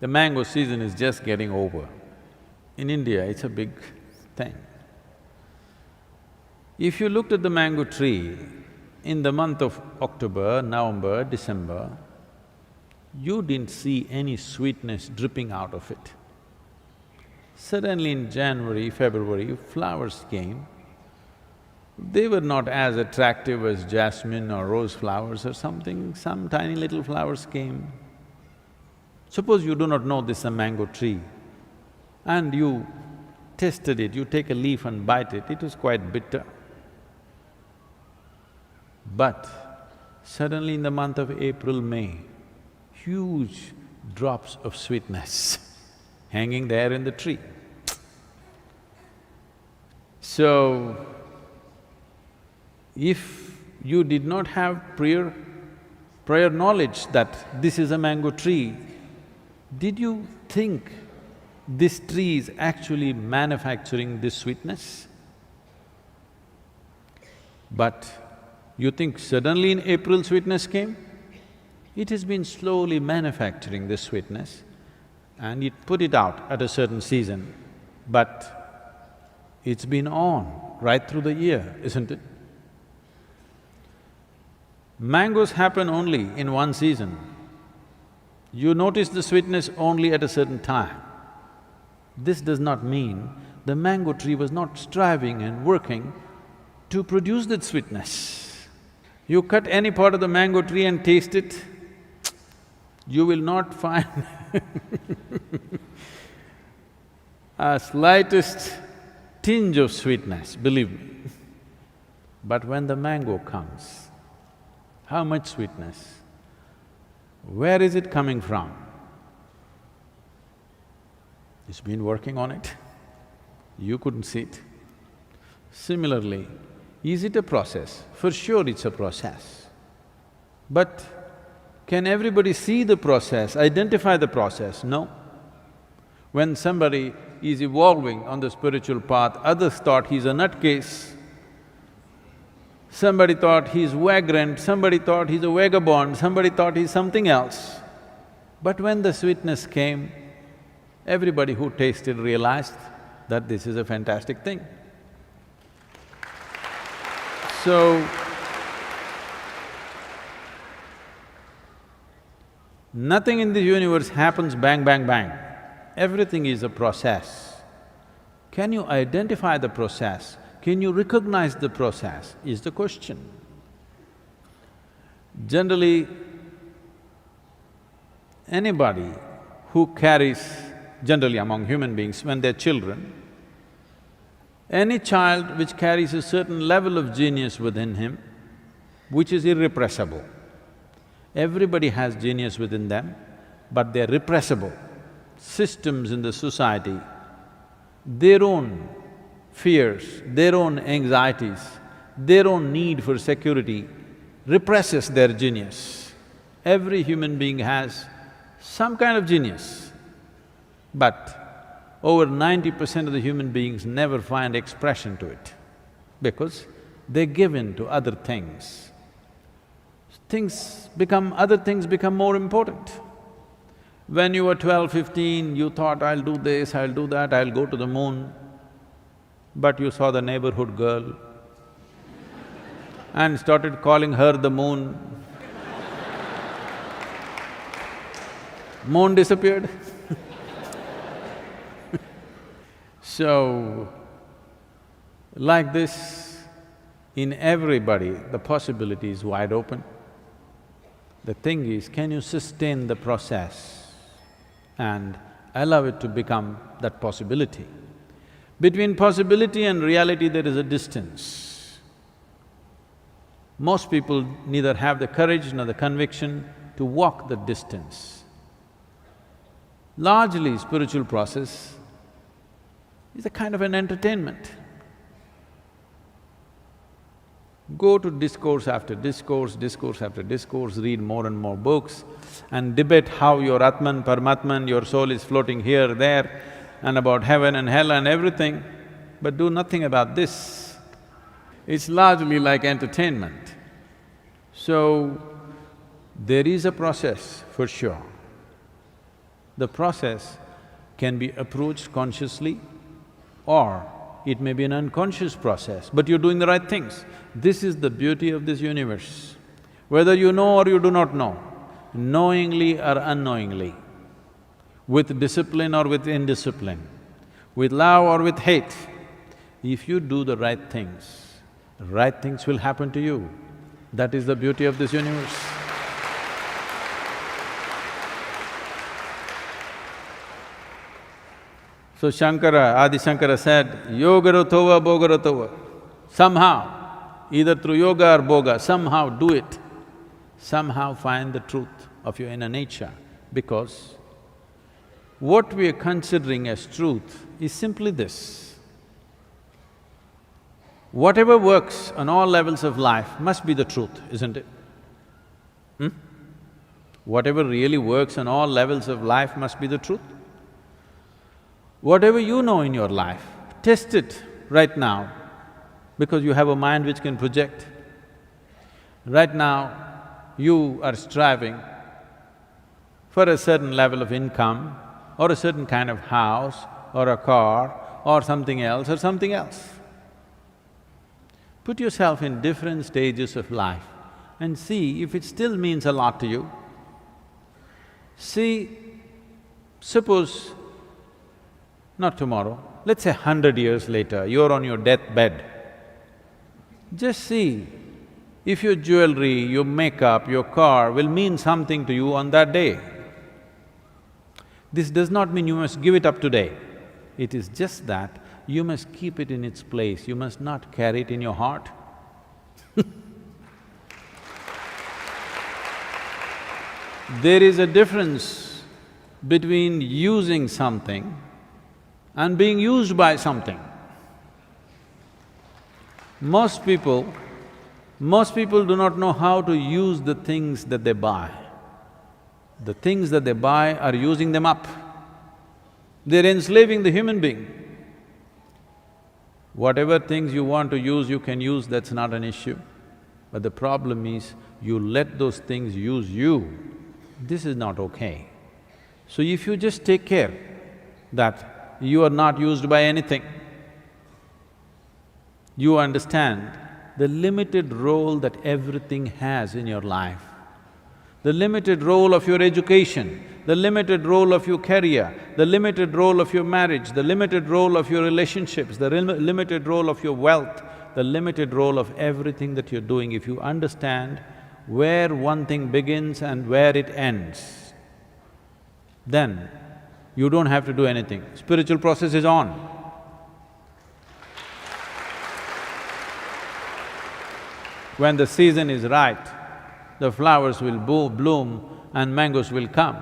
The mango season is just getting over. In India, it's a big thing. If you looked at the mango tree in the month of October, November, December, you didn't see any sweetness dripping out of it. Suddenly in January, February, flowers came. They were not as attractive as jasmine or rose flowers or something, some tiny little flowers came. Suppose you do not know this is a mango tree and you tasted it, you take a leaf and bite it, it was quite bitter. But suddenly in the month of April, May, huge drops of sweetness hanging there in the tree. So, if you did not have prior knowledge that this is a mango tree, did you think this tree is actually manufacturing this sweetness? But you think suddenly in April sweetness came? It has been slowly manufacturing this sweetness and it put it out at a certain season, but it's been on right through the year, isn't it? Mangoes happen only in one season. You notice the sweetness only at a certain time. This does not mean the mango tree was not striving and working to produce that sweetness. You cut any part of the mango tree and taste it, you will not find a slightest tinge of sweetness, believe me. But when the mango comes, how much sweetness? Where is it coming from? It's been working on it, you couldn't see it. Similarly, is it a process? For sure it's a process. But can everybody see the process, identify the process? No. When somebody is evolving on the spiritual path, others thought he's a nutcase. Somebody thought he's vagrant, somebody thought he's a vagabond, somebody thought he's something else. But when the sweetness came, everybody who tasted realized that this is a fantastic thing. So, nothing in the universe happens bang, bang, bang. Everything is a process. Can you identify the process? Can you recognize the process, is the question. Generally, anybody who carries, generally among human beings, when they're children, any child which carries a certain level of genius within him, which is irrepressible. Everybody has genius within them, but they're repressible. Systems in the society, their own fears, their own anxieties, their own need for security represses their genius. Every human being has some kind of genius, but over 90% of the human beings never find expression to it because they give in to other things. Other things become more important. When you were 12, 15, you thought, I'll do this, I'll do that, I'll go to the moon. But you saw the neighborhood girl and started calling her the moon. Moon disappeared. So, like this, in everybody, the possibility is wide open. The thing is, can you sustain the process and allow it to become that possibility? Between possibility and reality, there is a distance. Most people neither have the courage nor the conviction to walk the distance. Largely, spiritual process is a kind of an entertainment. Go to discourse after discourse, discourse after discourse, read more and more books and debate how your Atman, Paramatman, your soul is floating here, there, and about heaven and hell and everything, but do nothing about this. It's largely like entertainment. So, there is a process for sure. The process can be approached consciously or it may be an unconscious process, but you're doing the right things. This is the beauty of this universe. Whether you know or you do not know, knowingly or unknowingly, with discipline or with indiscipline, with love or with hate, if you do the right things will happen to you. That is the beauty of this universe. So Adi Shankara said, yogaratova bhogaratova. Somehow, either through yoga or bhoga, somehow do it. Somehow find the truth of your inner nature, because what we are considering as truth is simply this. Whatever works on all levels of life must be the truth, isn't it? Whatever really works on all levels of life must be the truth. Whatever you know in your life, test it right now, because you have a mind which can project. Right now, you are striving for a certain level of income or a certain kind of house or a car or something else or something else. Put yourself in different stages of life and see if it still means a lot to you. See, suppose not tomorrow, let's say 100 years later, you're on your deathbed. Just see if your jewelry, your makeup, your car will mean something to you on that day. This does not mean you must give it up today. It is just that you must keep it in its place, you must not carry it in your heart. There is a difference between using something and being used by something. Most people do not know how to use the things that they buy. The things that they buy are using them up. They're enslaving the human being. Whatever things you want to use, you can use, that's not an issue. But the problem is, you let those things use you. This is not okay. So if you just take care that you are not used by anything, you understand the limited role that everything has in your life, the limited role of your education, the limited role of your career, the limited role of your marriage, the limited role of your relationships, the limited role of your wealth, the limited role of everything that you're doing. If you understand where one thing begins and where it ends, then you don't have to do anything. Spiritual process is on. When the season is right, the flowers will bloom and mangoes will come.